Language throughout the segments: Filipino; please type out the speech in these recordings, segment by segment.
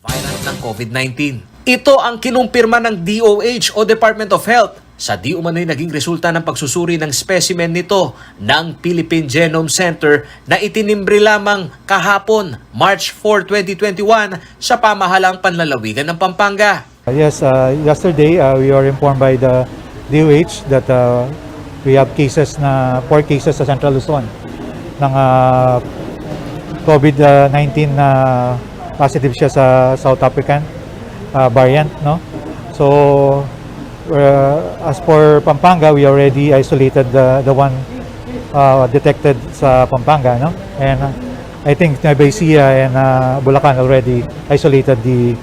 Virus ng COVID-19. Ito ang kinumpirma ng DOH o Department of Health sa di umano'y naging resulta ng pagsusuri ng specimen nito ng Philippine Genome Center na itinimbre lamang kahapon, March 4, 2021 sa pamahalang panlalawigan ng Pampanga. Yes, yesterday we were informed by the DOH that we have cases 4 cases sa Central Luzon ng COVID-19 na positive siya sa South African variant, no? So as for Pampanga, we already isolated the one detected sa Pampanga, no? And I think Nueva Ecija and Bulacan already isolated the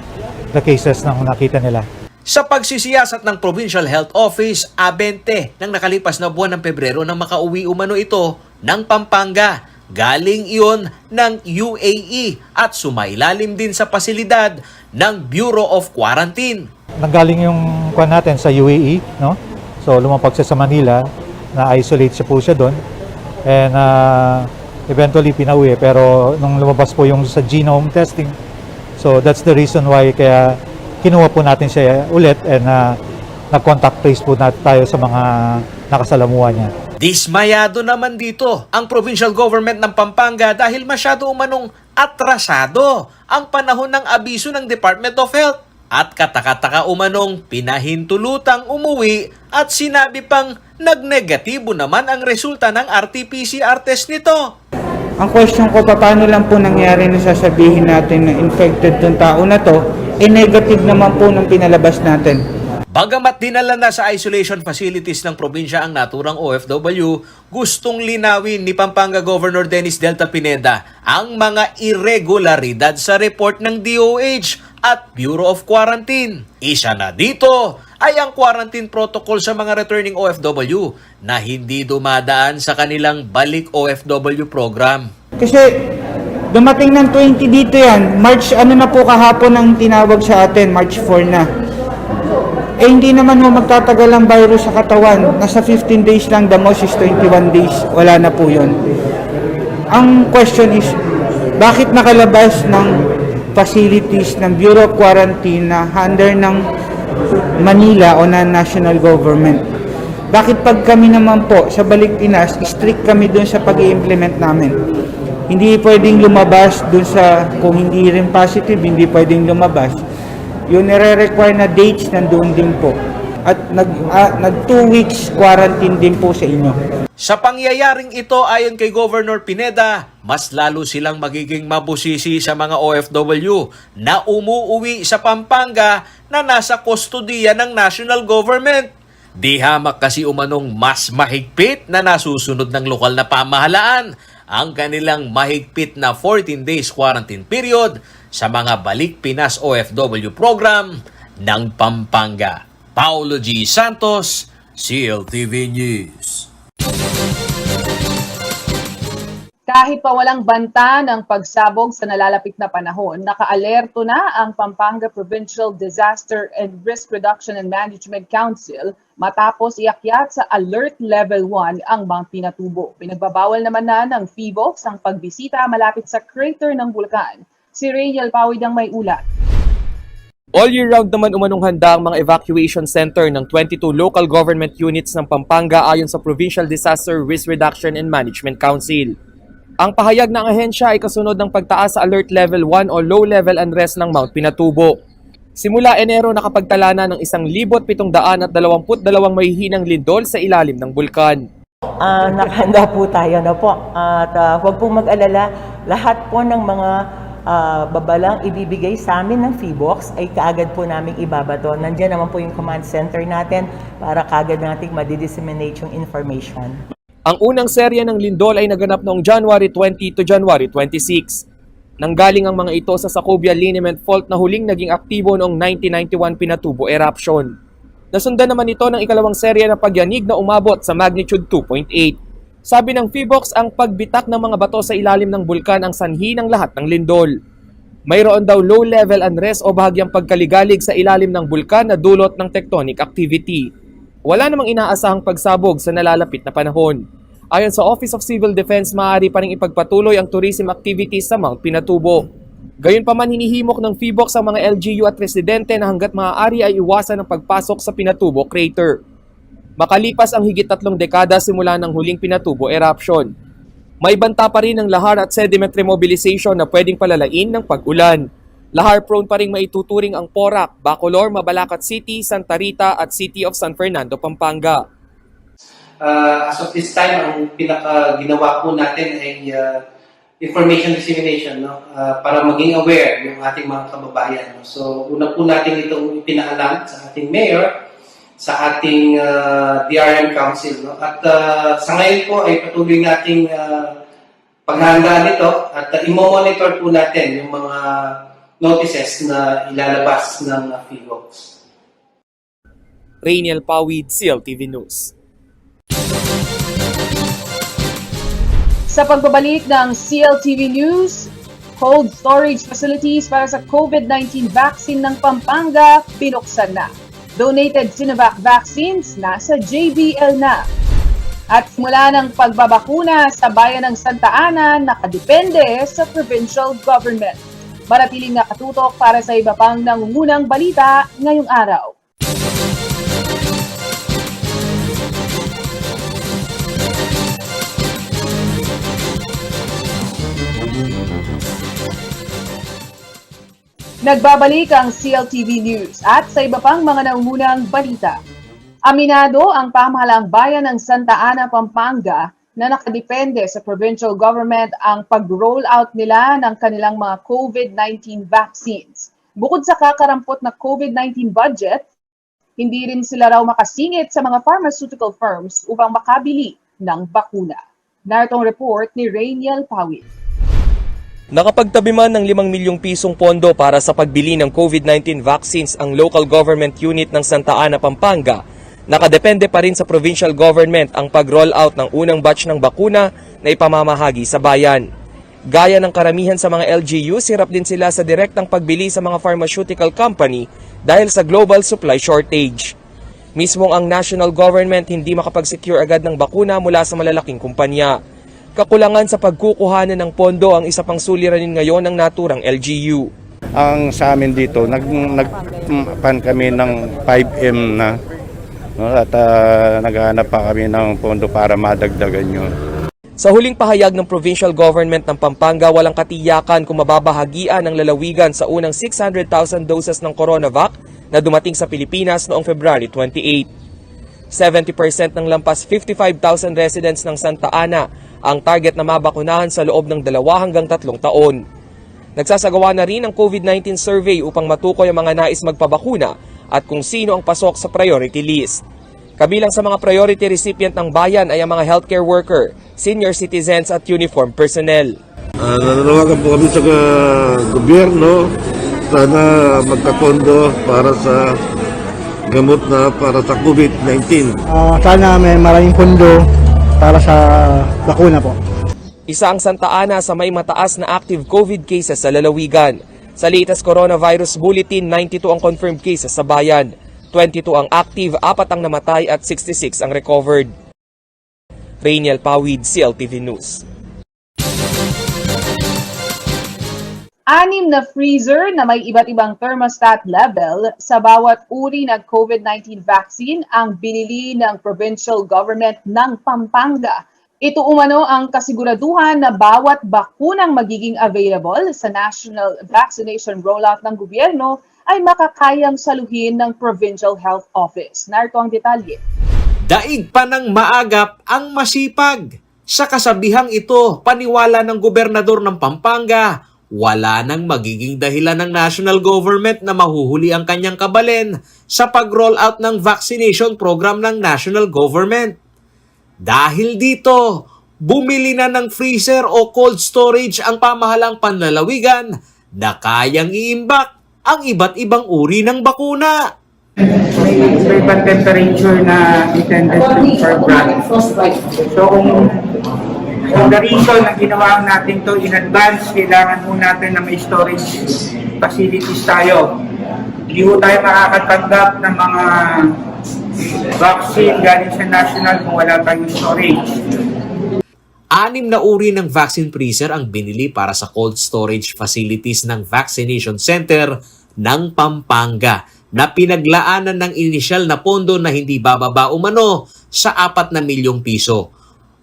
cases na nakita nila. Sa pagsisiyasat ng Provincial Health Office, 20 ng nakalipas na buwan ng Pebrero nang makauwi umano ito ng Pampanga. Galing iyon ng UAE at sumailalim din sa pasilidad ng Bureau of Quarantine. Nanggaling yung kuwan natin sa UAE, no? So lumapag siya sa Manila, na-isolate siya po siya doon. And eventually pinauwi, pero nung lumabas po yung sa genome testing, so that's the reason why kaya kinuha po natin siya ulit and nag-contact trace po natin tayo sa mga nakasalamuha niya. Dismayado naman dito ang provincial government ng Pampanga dahil masyado umanong atrasado ang panahon ng abiso ng Department of Health at katakataka umanong pinahintulutang umuwi at sinabi pang nagnegatibo naman ang resulta ng RT-PCR test nito. Ang question ko, paano lang po nangyari na sasabihin natin na infected tong tao na to, negative naman po nung pinalabas natin. Bagamat dinala na sa isolation facilities ng probinsya ang naturang OFW, gustong linawin ni Pampanga Governor Dennis Delta Pineda ang mga irregularidad sa report ng DOH at Bureau of Quarantine. Isa na dito ay ang quarantine protocol sa mga returning OFW na hindi dumadaan sa kanilang balik OFW program. Kasi dumating ng 20 dito yan, March na po kahapon ang tinawag sa atin, March 4 na. Hindi naman mo magtatagal ang virus sa katawan. Nasa 15 days lang, the most is 21 days. Wala na po yun. Ang question is, bakit nakalabas ng facilities ng Bureau of Quarantine na under ng Manila o na national government? Bakit pag kami naman po sa balik Pinas, strict kami dun sa pag-i-implement namin? Hindi pwedeng lumabas dun sa, kung hindi rin positive, hindi pwedeng lumabas. Yung nire-require na dates nandoon din po. At nag 2 weeks quarantine din po sa inyo. Sa pangyayaring ito ayon kay Governor Pineda, mas lalo silang magiging mabusisi sa mga OFW na umuuwi sa Pampanga na nasa kustodiya ng national government. Di hamak kasi umanong mas mahigpit na nasusunod ng lokal na pamahalaan ang kanilang mahigpit na 14 days quarantine period sa mga Balik Pinas OFW program ng Pampanga. Paulo G. Santos, CLTV News. Kahit pa walang banta ng pagsabog sa nalalapit na panahon, nakaalerto na ang Pampanga Provincial Disaster and Risk Reduction and Management Council matapos iakyat sa Alert Level 1 ang Mount Pinatubo. Pinagbabawal naman na ng PHIVOLCS ang pagbisita malapit sa crater ng bulkan. Si Rayel Pawid ang may ulat. All year round naman umanong handa ang mga evacuation center ng 22 local government units ng Pampanga ayon sa Provincial Disaster Risk Reduction and Management Council. Ang pahayag ng ahensya ay kasunod ng pagtaas sa Alert Level 1 o Low Level Unrest ng Mount Pinatubo. Simula Enero nakapagtala na ng 1,722 mahihinang lindol sa ilalim ng bulkan. Nakahanda po tayo na po at huwag pong mag-alala, lahat po ng mga babalang ibibigay sa amin ng PHIVOLCS ay kaagad po namin ibabato. Nandiyan naman po yung command center natin para kaagad nating madidisseminate yung information. Ang unang serya ng lindol ay naganap noong January 20 to January 26. Nanggaling ang mga ito sa Sacobia Lineament Fault na huling naging aktibo noong 1991 Pinatubo eruption. Nasundan naman ito ng ikalawang serya na pagyanig na umabot sa magnitude 2.8. Sabi ng PHIVOLCS, ang pagbitak ng mga bato sa ilalim ng bulkan ang sanhi ng lahat ng lindol. Mayroon daw low-level unrest o bahagyang pagkaligalig sa ilalim ng bulkan na dulot ng tectonic activity. Wala namang inaasahang pagsabog sa nalalapit na panahon. Ayon sa Office of Civil Defense, maaari pa rin ipagpatuloy ang tourism activities sa Mount Pinatubo. Gayunpaman, hinihimok ng PHIVOLCS ang mga LGU at residente na hanggat maaari ay iwasan ang pagpasok sa Pinatubo crater. Makalipas ang higit 3 dekada simula ng huling Pinatubo eruption, may banta pa rin ang lahar at sediment remobilization na pwedeng palalain ng pag-ulan. Lahar-prone pa rin maituturing ang Porac, Bacolor, Mabalacat City, Santa Rita at City of San Fernando, Pampanga. As of this time, ang pinaka-ginawa po natin ay information dissemination, no? Para maging aware yung ating mga kababayan. No? So, una po natin itong ipinaalam sa ating mayor, sa ating DRM Council. No? At sa ngayon po ay patuloy nating paghahandaan nito at i-monitor po natin yung mga notices na ilalabas ng PHIVOLCS. Rainiel Pawid, CLTV News. Sa pagbabalik ng CLTV News, cold storage facilities para sa COVID-19 vaccine ng Pampanga binuksan na. Donated Sinovac vaccines nasa JBL na. At simula ng pagbabakuna sa bayan ng Santa Ana nakadepende sa provincial government. Manatiling nakatutok para sa iba pang nangungunang balita ngayong araw. Nagbabalik ang CLTV News at sa iba pang mga nangungunang balita. Aminado ang pamahalaang bayan ng Santa Ana, Pampanga na nakadepende sa provincial government ang pag-roll out nila ng kanilang mga COVID-19 vaccines. Bukod sa kakarampot na COVID-19 budget, hindi rin sila raw makasingit sa mga pharmaceutical firms upang makabili ng bakuna. Narito ang report ni Rainiel Pawid. Nakapagtabi man ng 5 milyong pisong pondo para sa pagbili ng COVID-19 vaccines ang local government unit ng Santa Ana, Pampanga, nakadepende pa rin sa provincial government ang pag-roll out ng unang batch ng bakuna na ipamamahagi sa bayan. Gaya ng karamihan sa mga LGU, sirap din sila sa direktang pagbili sa mga pharmaceutical company dahil sa global supply shortage. Mismong ang national government hindi makapag-secure agad ng bakuna mula sa malalaking kumpanya. Kakulangan sa pagkukuhanan ng pondo ang isa pang suliranin ngayon ng naturang LGU. Ang sa amin dito, nagpan kami ng 5M na, no, at naghahanap pa kami ng pondo para madagdagan yun. Sa huling pahayag ng provincial government ng Pampanga, walang katiyakan kung mababahagian ng lalawigan sa unang 600,000 doses ng CoronaVac na dumating sa Pilipinas noong February 28. 70% ng lampas 55,000 residents ng Santa Ana ang target na mabakunahan sa loob ng 2 hanggang 3 taon. Nagsasagawa na rin ang COVID-19 survey upang matukoy ang mga nais magpabakuna at kung sino ang pasok sa priority list. Kabilang sa mga priority recipient ng bayan ay ang mga healthcare worker, senior citizens at uniform personnel. Nananawagan po kami sa gobyerno, sana magkapondo para sa gamot na para sa COVID-19. Sana may maraming pondo para sa bakuna po. Isa ang Santa Ana sa may mataas na active COVID cases sa lalawigan. Sa latest coronavirus bulletin, 92 ang confirmed cases sa bayan. 22 ang active, 4 ang namatay at 66 ang recovered. Rainiel Pawid, CLTV News. 6 na freezer na may iba't ibang thermostat level sa bawat uri ng COVID-19 vaccine ang binili ng provincial government ng Pampanga. Ito umano ang kasiguraduhan na bawat bakunang magiging available sa national vaccination rollout ng gobyerno ay makakayang saluhin ng Provincial Health Office. Narito ang detalye. Daig pa ng maagap ang masipag. Sa kasabihang ito, paniwala ng gobernador ng Pampanga, wala nang magiging dahilan ng national government na mahuhuli ang kanyang kabalen sa pag-roll out ng vaccination program ng national government. Dahil dito, bumili na ng freezer o cold storage ang pamahalang panlalawigan na kayang iimbak ang iba't ibang uri ng bakuna. May iba-ibang temperature na intended for brand. So kung the reason na ginawa natin to in advance, kailangan po natin na may storage facilities tayo. Hindi po tayo makakatanggap ng mga vaccine galing sa national kung wala tayong storage. 6 na uri ng vaccine freezer ang binili para sa cold storage facilities ng vaccination center ng Pampanga na pinaglaanan ng inisyal na pondo na hindi bababa umano sa 4 na milyong piso.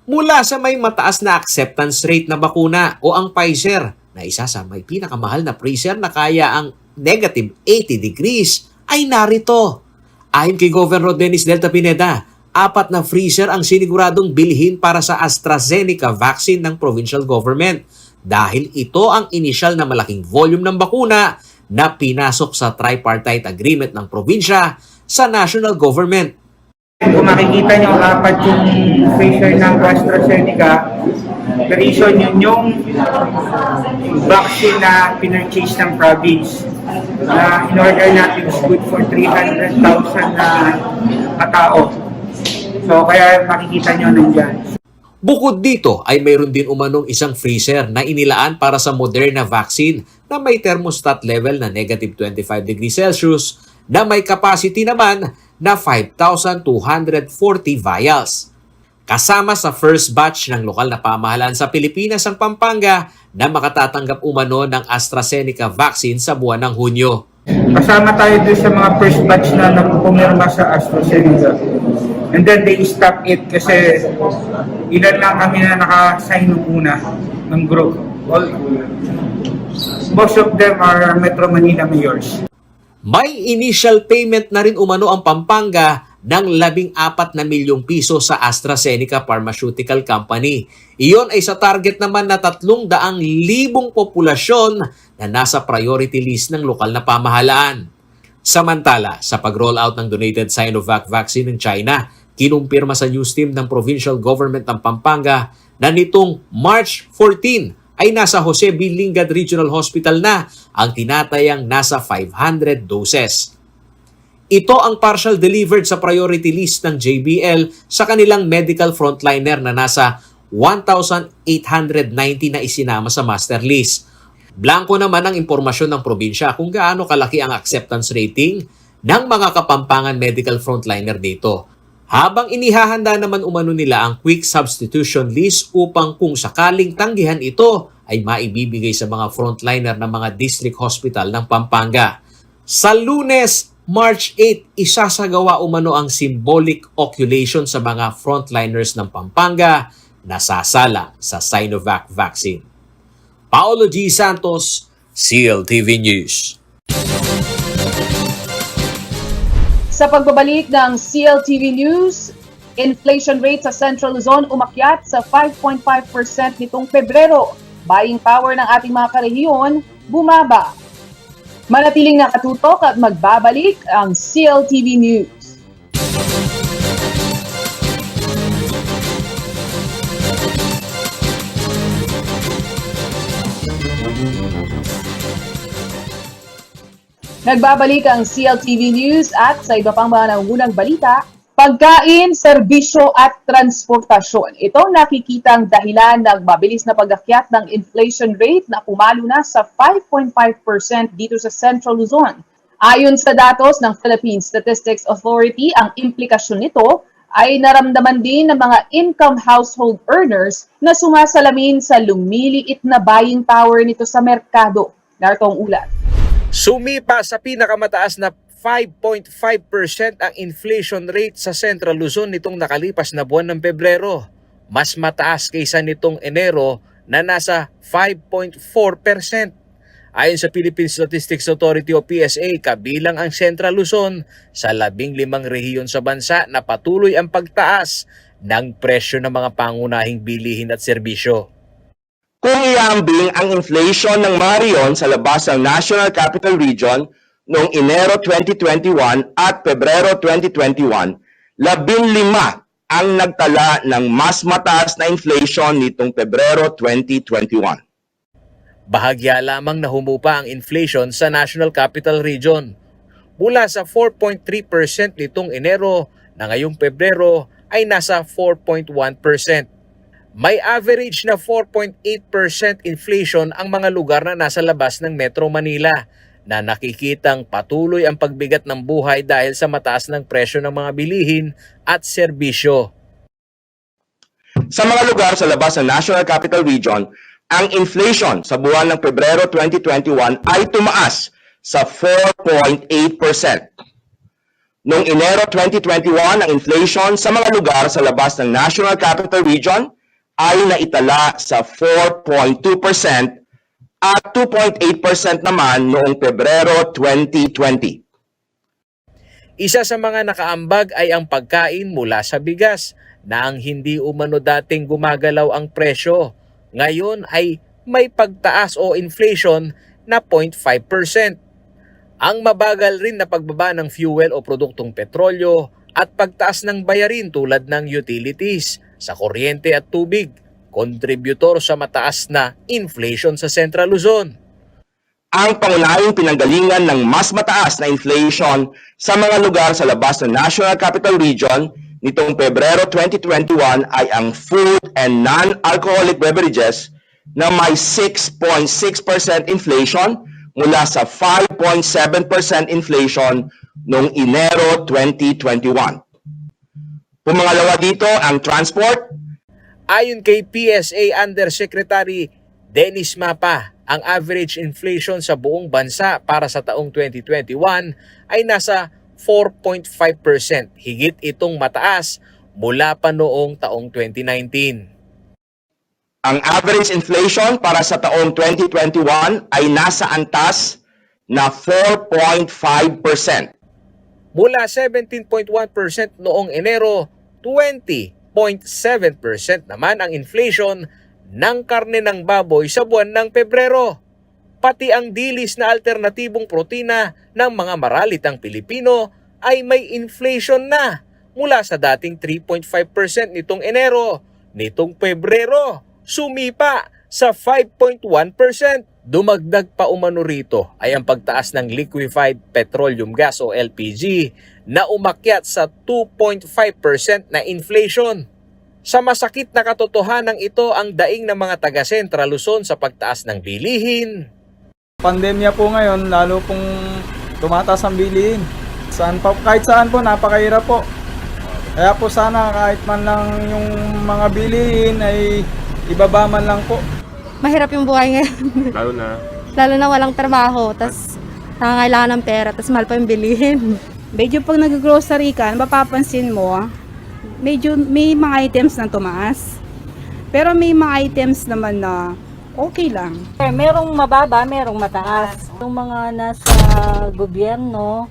Mula sa may mataas na acceptance rate na bakuna o ang Pfizer na isa sa may pinakamahal na freezer na kaya ang negative 80 degrees ay narito. Ayon kay Governor Dennis Delta Pineda, 4 na freezer ang siniguradong bilhin para sa AstraZeneca vaccine ng provincial government dahil ito ang inisyal na malaking volume ng bakuna na pinasok sa tripartite agreement ng probinsya sa national government. Kung makikita nyo, 4 yung freezer ng AstraZeneca, the reason yun yung vaccine na pinurchase ng province na in-order natin is good for 300,000 na katao. So kaya makikita nyo nandyan. Bukod dito ay mayroon din umanong isang freezer na inilaan para sa Moderna vaccine na may thermostat level na negative 25 degrees Celsius na may capacity naman na 5,240 vials. Kasama sa first batch ng lokal na pamahalaan sa Pilipinas ang Pampanga na makatatanggap umano ng AstraZeneca vaccine sa buwan ng Hunyo. Kasama tayo doon sa mga first batch na pumirma sa AstraZeneca. And then they stop it kasi ilan lang kami na naka-sign nung una ng group. Most of them are Metro Manila mayors. May initial payment na rin umano ang Pampanga ng 14 na milyong piso sa AstraZeneca Pharmaceutical Company. Iyon ay sa target naman na 300,000 populasyon na nasa priority list ng lokal na pamahalaan. Samantala, sa pag-roll out ng donated Sinovac vaccine ng China, kinumpirma sa news team ng provincial government ng Pampanga na nitong March 14 ay nasa Jose B. Lingad Regional Hospital na ang tinatayang nasa 500 doses. Ito ang partial delivered sa priority list ng JBL sa kanilang medical frontliner na nasa 1,890 na isinama sa master list. Blanco naman ang impormasyon ng probinsya kung gaano kalaki ang acceptance rating ng mga Kapampangan medical frontliner dito. Habang inihahanda naman umano nila ang quick substitution list upang kung sakaling tanggihan ito ay maibibigay sa mga frontliner ng mga district hospital ng Pampanga. Sa Lunes, March 8, isasagawa umano ang symbolic oculation sa mga frontliners ng Pampanga na sasala sa Sinovac vaccine. Paolo G. Santos, CLTV News. Sa pagbabalik ng CLTV News, inflation rate sa Central Luzon umakyat sa 5.5% nitong Pebrero. Buying power ng ating mga karehiyon bumaba. Manatiling nakatutok at magbabalik ang CLTV News. Nagbabalik ang CLTV News at sa iba pang mga nangungunang balita, pagkain, serbisyo at transportasyon. Ito nakikitang dahilan ng mabilis na pag-akyat ng inflation rate na pumalo na sa 5.5% dito sa Central Luzon. Ayon sa datos ng Philippine Statistics Authority, ang implikasyon nito ay naramdaman din ng mga income household earners na sumasalamin sa lumiliit na buying power nito sa merkado. Narito ang ulat. Sumipa sa pinakamataas na 5.5% ang inflation rate sa Central Luzon nitong nakalipas na buwan ng Pebrero. Mas mataas kaysa nitong Enero na nasa 5.4%. Ayon sa Philippine Statistics Authority o PSA, kabilang ang Central Luzon sa 15 rehiyon sa bansa na patuloy ang pagtaas ng presyo ng mga pangunahing bilihin at serbisyo. Kung iambing ang inflation ng mga rehiyon sa labas ng National Capital Region noong Enero 2021 at Pebrero 2021, 15 ang nagtala ng mas mataas na inflation nitong Pebrero 2021. Bahagya lamang na humupa ang inflation sa National Capital Region. Mula sa 4.3% nitong Enero na ngayong Pebrero ay nasa 4.1%. May average na 4.8% inflation ang mga lugar na nasa labas ng Metro Manila na nakikitang patuloy ang pagbigat ng buhay dahil sa mataas ng presyo ng mga bilihin at serbisyo. Sa mga lugar sa labas ng National Capital Region, ang inflation sa buwan ng Pebrero 2021 ay tumaas sa 4.8%. Noong Enero 2021, ang inflation sa mga lugar sa labas ng National Capital Region ay naitala sa 4.2% at 2.8% naman noong Pebrero 2020. Isa sa mga nakaambag ay ang pagkain mula sa bigas na ang hindi umano dating gumagalaw ang presyo. Ngayon ay may pagtaas o inflation na 0.5%. Ang mabagal rin na pagbaba ng fuel o produktong petrolyo at pagtaas ng bayarin tulad ng utilities sa kuryente at tubig, kontributor sa mataas na inflation sa Central Luzon. Ang pangunahing pinanggalingan ng mas mataas na inflation sa mga lugar sa labas ng National Capital Region nitong Pebrero 2021 ay ang food and non-alcoholic beverages na may 6.6% inflation mula sa 5.7% inflation noong Enero 2021. Pumangalawa dito ang transport. Ayon kay PSA Undersecretary Dennis Mapa, ang average inflation sa buong bansa para sa taong 2021 ay nasa 4.5%. Higit itong mataas mula pa noong taong 2019. Ang average inflation para sa taong 2021 ay nasa antas na 4.5%. Mula 17.1% noong Enero, 20.7% naman ang inflation ng karne ng baboy sa buwan ng Pebrero. Pati ang dilis na alternatibong protina ng mga maralitang Pilipino ay may inflation na mula sa dating 3.5% nitong Enero. Nitong Pebrero, sumipa sa 5.1%. Dumagdag pa umano rito ay ang pagtaas ng liquefied petroleum gas o LPG na umakyat sa 2.5% na inflation. Sa masakit na katotohanan ito ang daing ng mga taga Central Luzon sa pagtaas ng bilihin. Pandemya po ngayon, lalo pong tumataas ang bilihin. Kahit saan po, napakahirap po. Kaya po sana kahit man lang yung mga bilihin ay ibaba man lang po. Mahirap yung buhay ngayon. Lalo na walang trabaho, tas nangangailangan ng pera, tas mahal pa yung bilihin. Medyo pag nag-grocery ka, mapapansin mo, medyo may mga items na tumaas. Pero may mga items naman na okay lang. Merong mababa, merong mataas. Yung mga nasa gobyerno,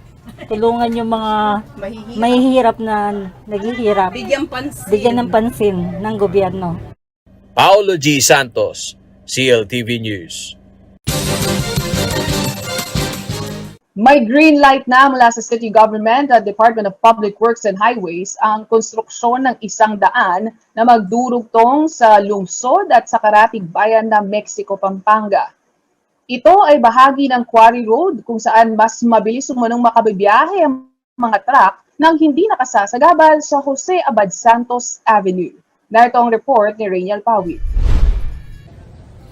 tulungan yung mga mahihirap na naghihirap. Bigyan ng pansin ng gobyerno. Paulo G. Santos, CLTV News. May green light na mula sa City Government at Department of Public Works and Highways ang konstruksyon ng isang daan na magdurugtong sa lungsod at sa karatig bayan ng Mexico, Pampanga. Ito ay bahagi ng Quarry Road kung saan mas mabilis umanong makabibiyahe ang mga truck nang hindi nakasasagabal sa Jose Abad Santos Avenue. Narito ang report ni Rainiel Pawit.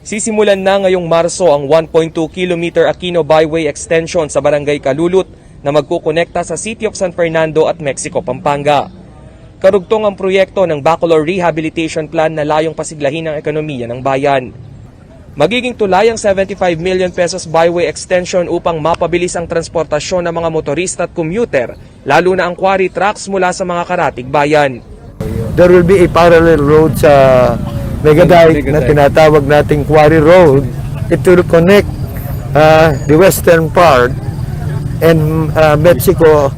Sisimulan na ngayong Marso ang 1.2 km Aquino Byway Extension sa Barangay Kalulot na magkukonekta sa City of San Fernando at Mexico, Pampanga. Karugtong ang proyekto ng Bacolor Rehabilitation Plan na layong pasiglahin ang ekonomiya ng bayan. Magiging tulay ang 75 million pesos byway extension upang mapabilis ang transportasyon ng mga motorista at commuter, lalo na ang quarry trucks mula sa mga karatig bayan. There will be a parallel road sa Megadike na tinatawag nating Quarry Road. It will connect the western part and Mexico.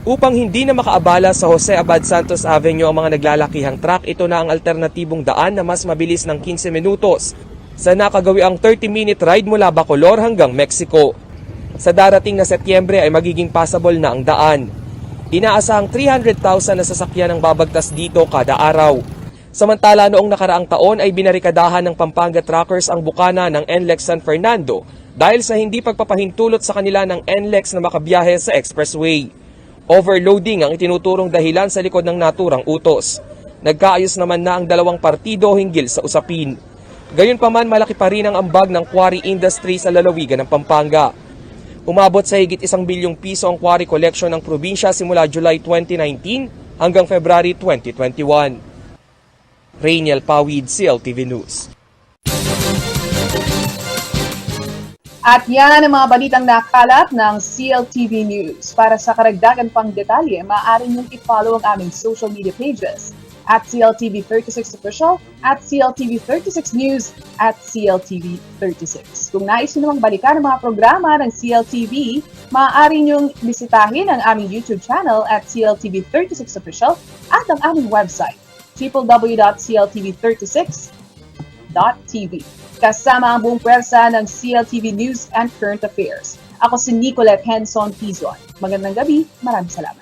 Upang hindi na makaabala sa Jose Abad Santos Avenue ang mga naglalakihang truck, ito na ang alternatibong daan na mas mabilis ng 15 minutos sa nakagawiang 30-minute ride mula Bacolor hanggang Mexico. Sa darating na Setyembre ay magiging passable na ang daan. Inaasahang 300,000 na sasakyan ang babagtas dito kada araw. Samantala noong nakaraang taon ay binarikadahan ng Pampanga Truckers ang bukana ng NLEX San Fernando dahil sa hindi pagpapahintulot sa kanila ng NLEX na makabiyahe sa expressway. Overloading ang itinuturong dahilan sa likod ng naturang utos. Nagkaayos naman na ang dalawang partido hinggil sa usapin. Gayunpaman malaki pa rin ang ambag ng quarry industry sa lalawigan ng Pampanga. Umabot sa higit 1 bilyong piso ang quarry collection ng probinsya simula July 2019 hanggang February 2021. Rainiel Pawid, CLTV News. At yan ang mga balitang nakalap ng CLTV News. Para sa karagdagan pang detalye, maaari niyong i-follow ang aming social media pages at CLTV36 Official, at CLTV36 News, at CLTV36. Kung nais niyo namang balikan ang mga programa ng CLTV, maaari niyong bisitahin ang aming YouTube channel at CLTV36 Official at ang aming website, www.cltv36.tv. Kasama ang buong pwersa ng CLTV News and Current Affairs. Ako si Nicolette Henson Tizon. Magandang gabi, maraming salamat.